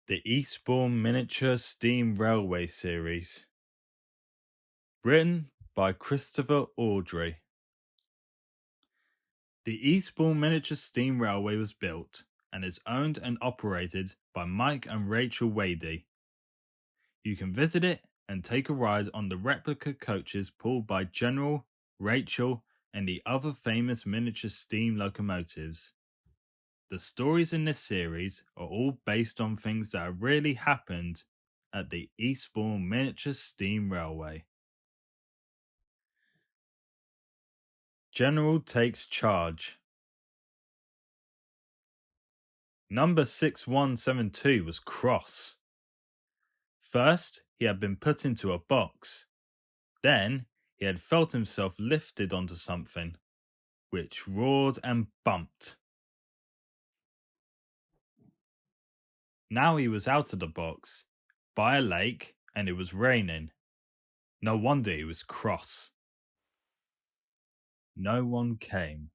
The Eastbourne Miniature Steam Railway Series. Written by Christopher Audrey. The Eastbourne Miniature Steam Railway was built and is owned and operated by Mike and Rachel Wadey. You can visit it and take a ride on the replica coaches pulled by General, Rachel, and the other famous miniature steam locomotives. The stories in this series are all based on things that have really happened at the Eastbourne Miniature Steam Railway. General takes charge. Number 6172 was cross. First, he had been put into a box. Then, he had felt himself lifted onto something, which roared and bumped. Now he was out of the box, by a lake, and it was raining. No wonder he was cross. No one came.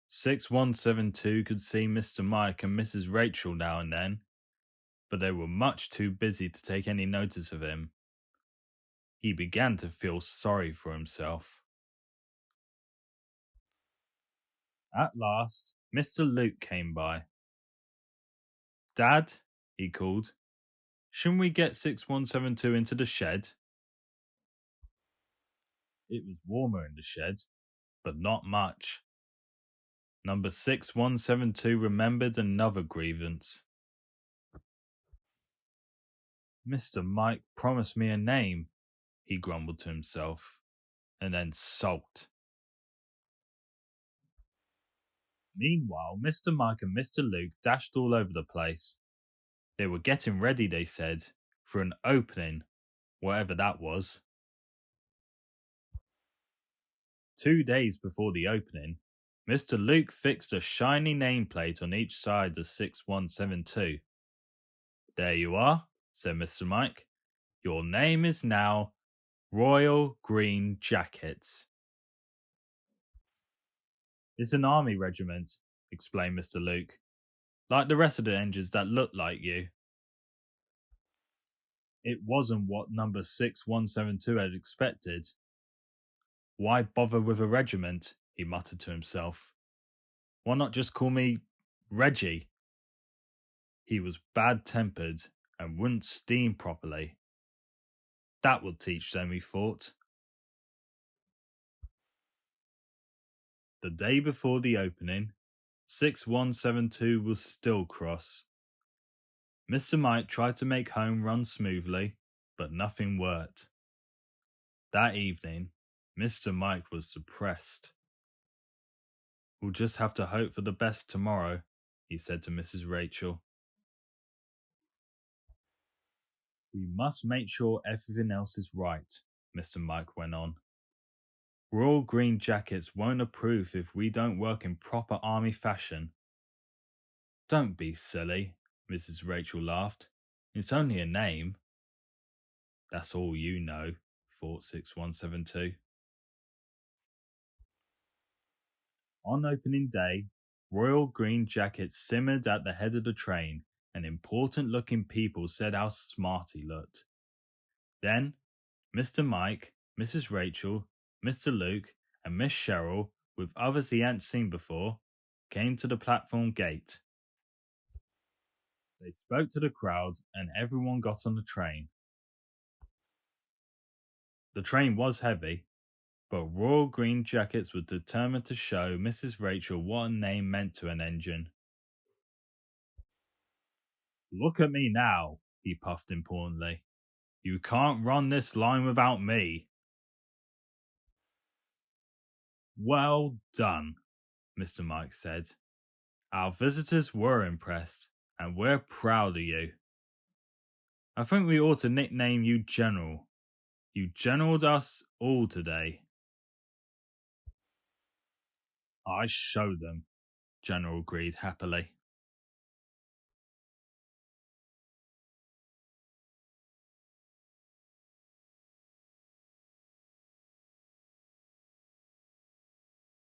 6172 could see Mr. Mike and Mrs. Rachel now and then, but they were much too busy to take any notice of him. He began to feel sorry for himself. At last, Mr. Luke came by. "Dad," he called, "shouldn't we get 6172 into the shed?" It was warmer in the shed, but not much. Number 6172 remembered another grievance. "Mr. Mike promised me a name," he grumbled to himself, and then sulked. Meanwhile, Mr. Mike and Mr. Luke dashed all over the place. They were getting ready, they said, for an opening, whatever that was. 2 days before the opening, Mr. Luke fixed a shiny nameplate on each side of 6172. "There you are," said Mr. Mike. "Your name is now Royal Green Jackets." "It's an army regiment," explained Mr. Luke, "like the rest of the engines that look like you." It wasn't what number 6172 had expected. "Why bother with a regiment?" he muttered to himself. "Why not just call me Reggie?" He was bad-tempered and wouldn't steam properly. That would teach them, he thought. The day before the opening, 6172 was still cross. Mr. Mike tried to make home run smoothly, but nothing worked. That evening, Mr. Mike was depressed. "We'll just have to hope for the best tomorrow," he said to Mrs. Rachel. "We must make sure everything else is right," Mr. Mike went on. "Royal Green Jackets won't approve if we don't work in proper army fashion." "Don't be silly," Mrs. Rachel laughed. "It's only a name." "That's all you know," thought 6172. On opening day, Royal Green Jackets simmered at the head of the train, and important-looking people said how smart he looked. Then, Mr. Mike, Mrs. Rachel, Mr. Luke, and Miss Cheryl, with others he hadn't seen before, came to the platform gate. They spoke to the crowd, and everyone got on the train. The train was heavy, but Royal Green Jackets were determined to show Mrs. Rachel what a name meant to an engine. "Look at me now," he puffed importantly. "You can't run this line without me." "Well done," Mr. Mike said. "Our visitors were impressed, and we're proud of you. I think we ought to nickname you General. You generaled us all today." "I showed them," General agreed happily.